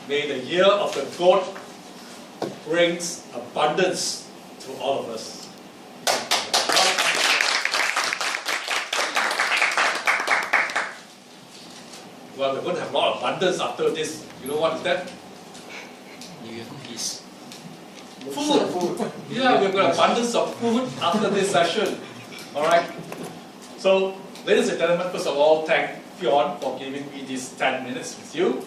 May the year of the goat brings abundance to all of us. Well, we're going to have a lot of abundance after this. You know what is that? Peace. Food. Yeah, we've got abundance of food after this session. Alright? So, ladies and gentlemen, first of all, thank Fionn for giving me these 10 minutes with you.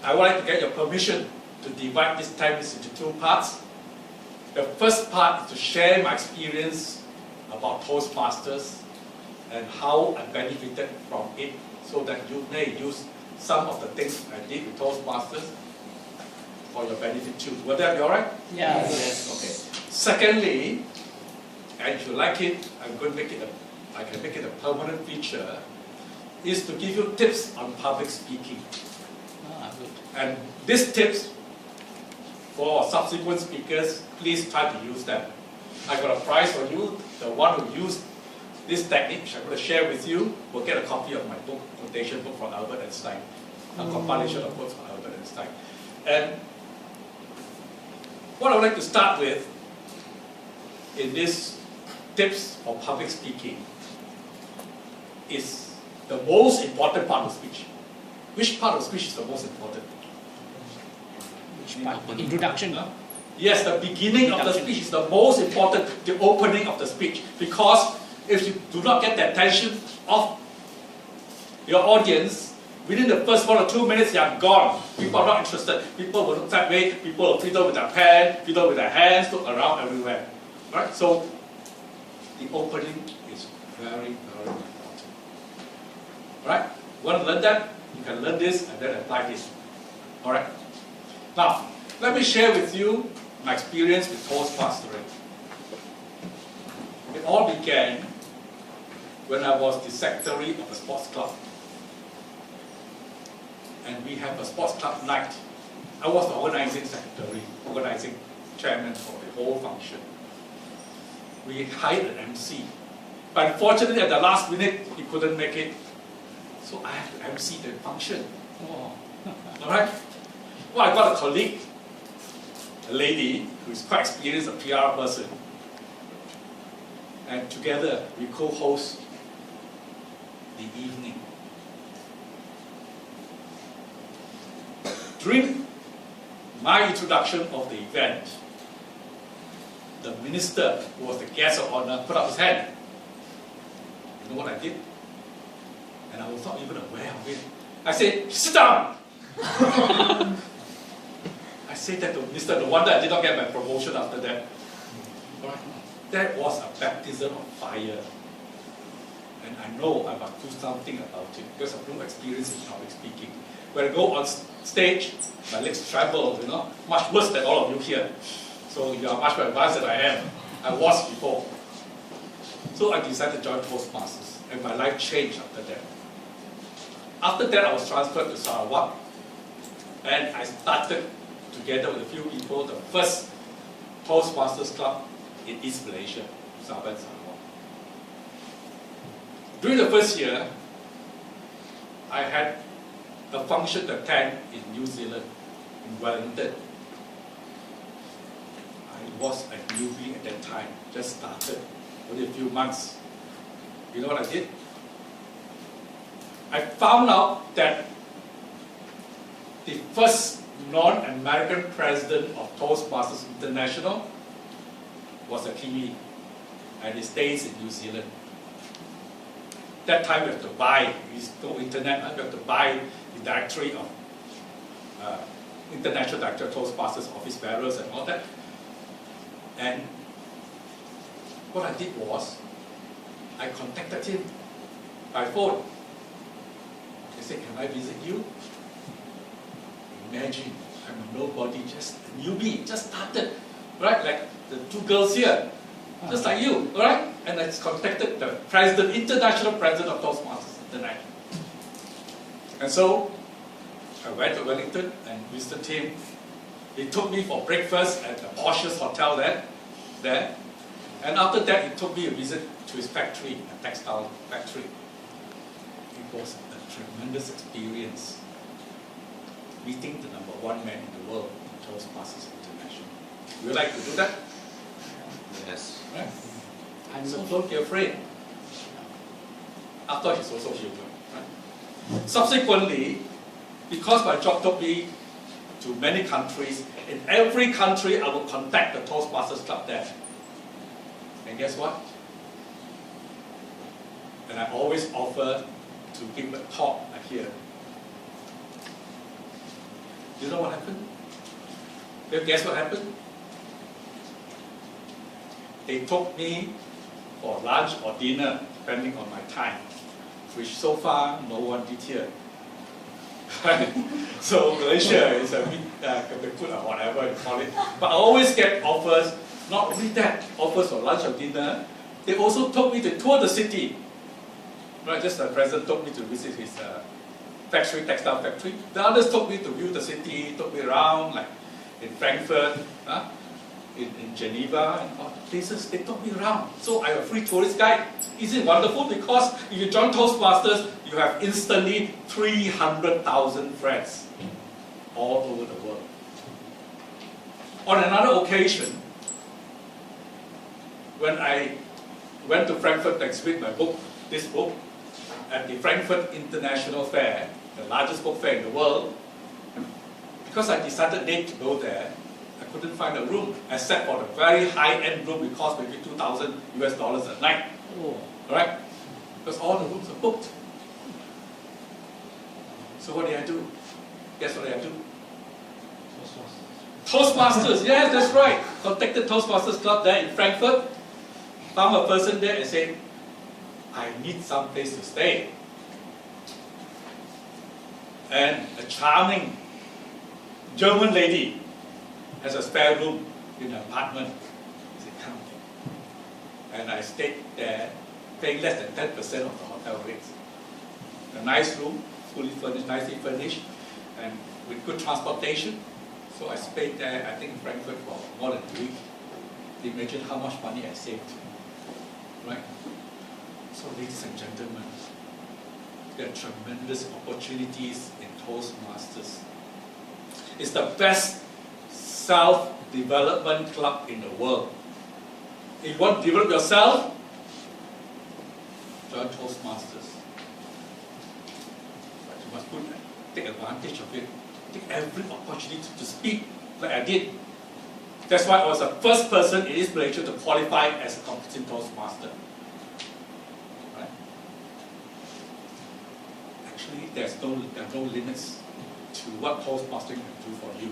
I would like to get your permission to divide this 10 minutes into two parts. The first part is to share my experience about Toastmasters and how I benefited from it, so that you may use some of the things I did with Toastmasters for your benefit too. Will that be alright? Yes. Yes. Okay. Secondly, and if you like it, I'm going to make it I can make it a permanent feature, is to give you tips on public speaking. Good. And these tips for subsequent speakers, please try to use them. I got a prize for you. The one who used this technique, which I'm going to share with you, will get a copy of my book, quotation book from Albert Einstein, a compilation of quotes from Albert Einstein. And what I would like to start with in these tips for public speaking is the most important part of speech. Which part of speech is the most important? Which part? Introduction. Yes, the beginning of the speech is the most important, the opening of the speech. Because if you do not get the attention of your audience, within the first 1 or 2 minutes, they are gone. People are not interested. People will look that way. People will fiddle with their pen, fiddle with their hands, look around everywhere. Right? So, the opening is very, very important. Right? You want to learn that? You can learn this and then apply this. Alright? Now, let me share with you my experience with Toastmastering. It all began when I was the secretary of a sports club. And we have a sports club night. I was the organizing secretary, organizing chairman for the whole function. We hired an MC. But unfortunately, at the last minute, he couldn't make it. So I have to MC the function. Alright? Well, I got a colleague, a lady who is quite experienced, a PR person. And together, we co-host the evening. During my introduction of the event, the minister, who was the guest of honor, put up his hand. You know what I did? And I was not even aware of it. I said, sit down! I said that to the minister. No wonder I did not get my promotion after that. Right? That was a baptism of fire. And I know I must do something about it because I've no experience in public speaking. When I go on stage, my legs tremble, you know, much worse than all of you here. So you are much more advanced than I am. I was before. So I decided to join Toastmasters, and my life changed after that. After that, I was transferred to Sarawak, and I started, together with a few people, the first Toastmasters club in East Malaysia, Sabah and Sarawak. During the first year, I had a function to attend in New Zealand, in Wellington. I was a newbie at that time, just started, only a few months. You know what I did? I found out that the first non-American president of Toastmasters International was a Kiwi, and he stays in New Zealand. That time we have to buy, there's no internet, we have to buy the directory of International Director of Toastmasters, office bearers and all that. And what I did was, I contacted him by phone. I said, can I visit you? Imagine, I'm a nobody, just a newbie, just started, right? Like the two girls here, just like you, right? And I contacted the president, international president of Toastmasters International. And so, I went to Wellington and visited him. He took me for breakfast at the poshest hotel there. And after that, he took me a visit to his factory, a textile factory. It was a tremendous experience. meeting the #1 man in the world in Toastmasters International. Would you like to do that? Yes. Right? So don't be afraid. After he's also human. Right? Subsequently, because my job took me to many countries, in every country I will contact the Toastmasters Club there. And guess what? And I always offer to give a talk here. You know what happened? Guess what happened? They took me for lunch or dinner, depending on my time, which so far no one did here. So Malaysia is a bit good or whatever you call it. But I always get offers, not only that, offers for lunch or dinner. They also took me to tour the city. Right, just the president took me to visit his factory, textile factory. The others took me to view the city, took me around, like in Frankfurt, in Geneva, and all the places. They took me around. So I'm a free tourist guide. Isn't it wonderful? Because if you join Toastmasters, you have instantly 300,000 friends all over the world. On another occasion, when I went to Frankfurt to exhibit my book, this book, at the Frankfurt International Fair, the largest book fair in the world, because I decided not to go there, I couldn't find a room, except for the very high-end room, it cost maybe $2,000 a night. Oh. Alright? Because all the rooms are booked. So what did I do? Guess what did I do? Toastmasters, yes, that's right. Contacted Toastmasters Club there in Frankfurt, found a person there and said, I need some place to stay. And a charming German lady has a spare room in an apartment. I said, come. And I stayed there, paying less than 10% of the hotel rates. A nice room, fully furnished, nicely furnished, and with good transportation. So I stayed there, I think in Frankfurt for more than a week. Imagine how much money I saved. Right? So ladies and gentlemen, there are tremendous opportunities in Toastmasters. It's the best self-development club in the world. If you want to develop yourself, join Toastmasters. But you must take advantage of it. Take every opportunity to speak like I did. That's why I was the first person in East Malaysia to qualify as a competent Toastmaster. Right? Actually, there are no limits to what Toastmastering can do for you.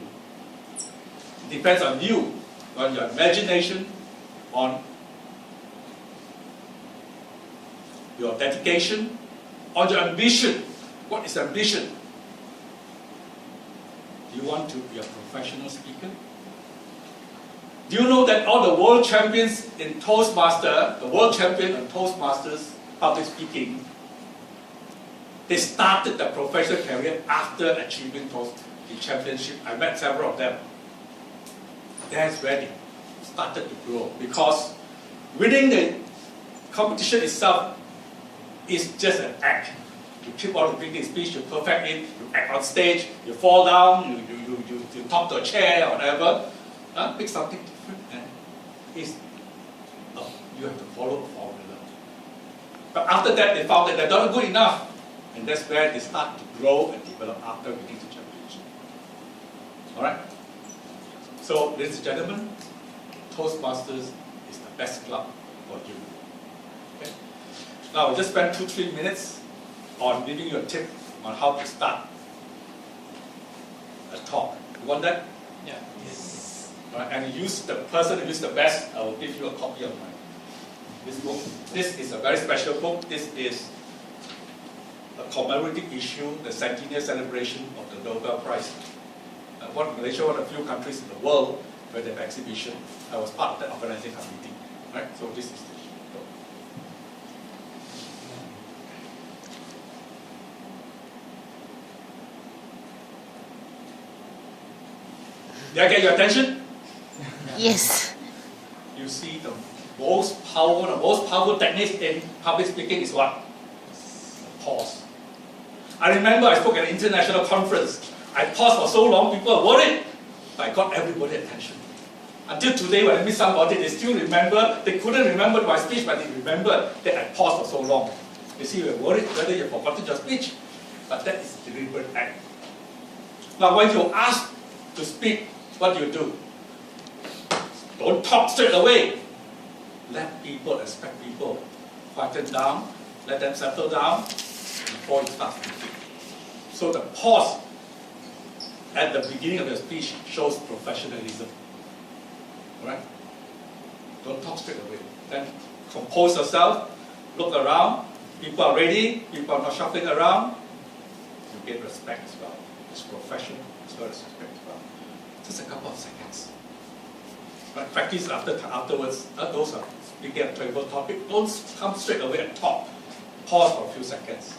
It depends on you, on your imagination, on your dedication, on your ambition. What is ambition? Do you want to be a professional speaker? Do you know that all the world champions in Toastmaster, the world champion in Toastmasters public speaking, they started their professional career after achieving the championship. I met several of them. That's where they started to grow, because winning the competition itself is just an act. You keep on repeating speech, you perfect it, you act on stage, you fall down, you talk to a chair or whatever. Pick something different, and you have to follow a formula. But after that, they found that they're not good enough, and that's where they start to grow and develop after winning the championship. Alright? So, ladies and gentlemen, Toastmasters is the best club for you. Okay? Now, I'll just spend 2-3 minutes on giving you a tip on how to start a talk. You want that? Yeah. Yes. Right, and use the person who is the best. I will give you a copy of this book. This is a very special book. This is a commemorative issue, the centennial celebration of the Nobel Prize. Malaysia, one of the few countries in the world where they have exhibition. I was part of that organizing committee. Right? So this is the book. Did I get your attention? Yes. You see, the most powerful technique in public speaking is what? Pause. I remember I spoke at an international conference I paused for so long, people are worried. But I got everybody's attention. Until today, when I meet somebody, they still remember, they couldn't remember my speech, but they remember that I paused for so long. You see, we're worried whether you've forgotten your speech. But that is a deliberate act. Now, when you're asked to speak, what do you do? Don't talk straight away. Let people, expect people, quieten down, let them settle down before you start speaking. So the pause at the beginning of your speech shows professionalism. Alright? Don't talk straight away. Then compose yourself, look around, people are ready, people are not shuffling around. You get respect as well. It's professional as well as respect as well. Just a couple of seconds. Right? Practice afterwards. Those are speaking at trivial topic. Don't come straight away and talk. Pause for a few seconds.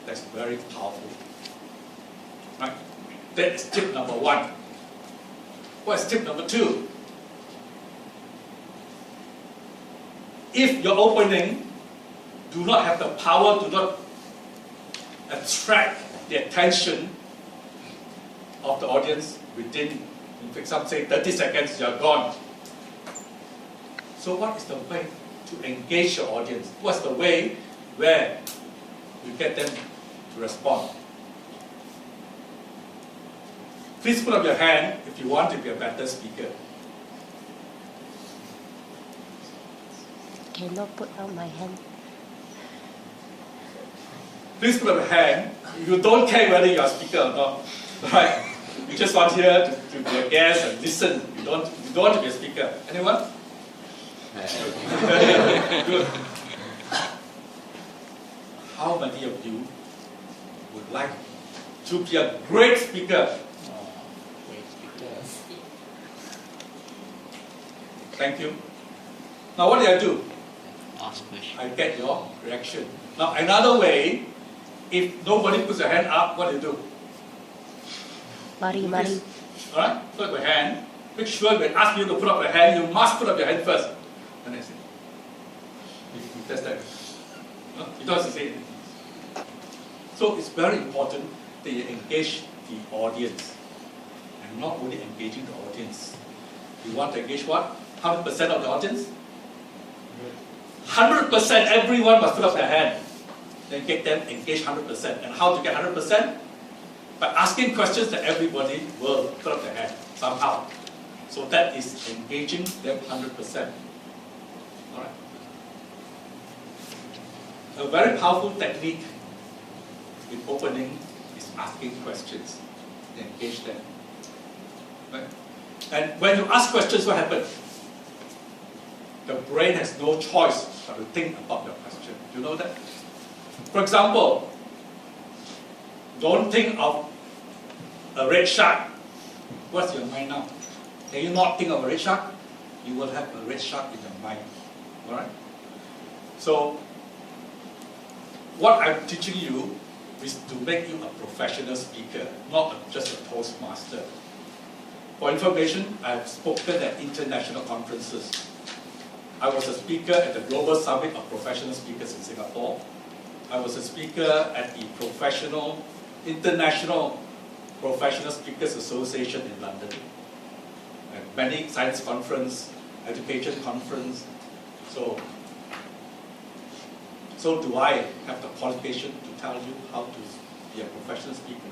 That's very powerful. Right? That is tip number 1. What is tip number 2? If your opening do not have the power to not attract the attention of the audience within, for example, say 30 seconds, you're gone. So what is the way to engage your audience? What's the way where you get them to respond? Please put up your hand if you want to be a better speaker. Cannot put out my hand. Please put up your hand. You don't care whether you're a speaker or not. Right? You just want here to be a guest and listen. You don't want to be a speaker. Anyone? Good. How many of you would like to be a great speaker? Great speaker. Thank you. Now what do? Ask question. I get your reaction. Now another way, if nobody puts their hand up, what do? Mari, mari. Alright? Put up your hand. Make sure when I ask you to put up your hand, you must put up your hand first. And I say, you test that. No, you don't have to say anything. So it's very important that you engage the audience. And not only engaging the audience. You want to engage what? 100% of the audience? 100%, everyone must put up their hand. Then get them engaged 100%. And how to get 100%? By asking questions that everybody will put up their hand somehow. So that is engaging them 100%. Alright. A very powerful technique in opening is asking questions. Engage them. Right? And when you ask questions, what happens? The brain has no choice but to think about your question. Do you know that? For example, don't think of a red shark. What's your mind now? Can you not think of a red shark? You will have a red shark in your mind. Alright? So, what I'm teaching you is to make you a professional speaker, not just a Toastmaster. For information, I've spoken at international conferences. I was a speaker at the Global Summit of Professional Speakers in Singapore. I was a speaker at the International Professional Speakers Association in London. And many science conference, education conference. So do I have the qualification to tell you how to be a professional speaker?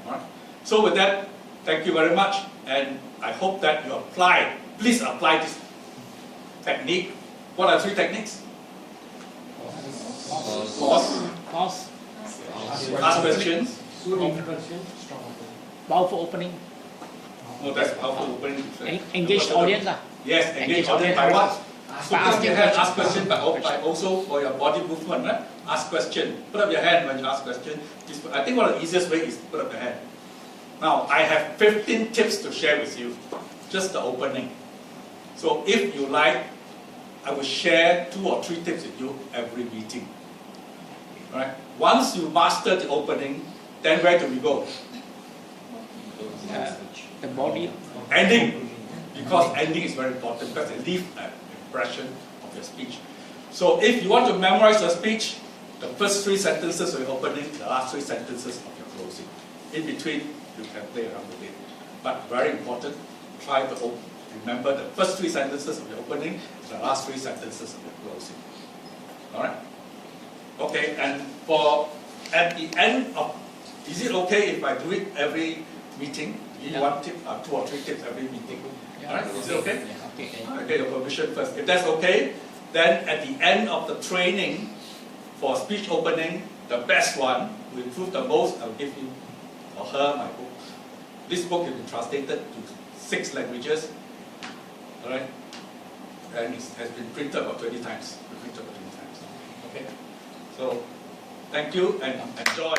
All right. So with that, thank you very much, and I hope that you apply. Please apply this technique. What are 3 techniques? Pause. Ask questions. Powerful opening. No, that's powerful opening. Engage the audience. Yes, engage audience by what? So put up your hand, ask question, but also for your body movement, right? Ask question. Put up your hand when you ask question. I think one of the easiest way is put up your hand. Now, I have 15 tips to share with you. Just the opening. So if you like, I will share 2 or 3 tips with you every meeting. Alright? Once you master the opening, then where do we go? The body. Ending. Because ending is very important because it leaves an impression of your speech. So if you want to memorize your speech, the first 3 sentences of your opening, the last 3 sentences of your closing. In between, you can play around with it. But very important, try to remember the first 3 sentences of your opening, the last 3 sentences of your closing. Alright? Okay, and at the end of, is it okay if I do it every meeting? Give you 1 tip, 2 or 3 tips every meeting. Alright, is it okay? Okay. I get your permission first. If that's okay, then at the end of the training for speech opening, the best one, who improved the most, I'll give you or her my book. This book has been translated to 6 languages. Alright? And it has been printed about 20 times. Okay? So, thank you and enjoy.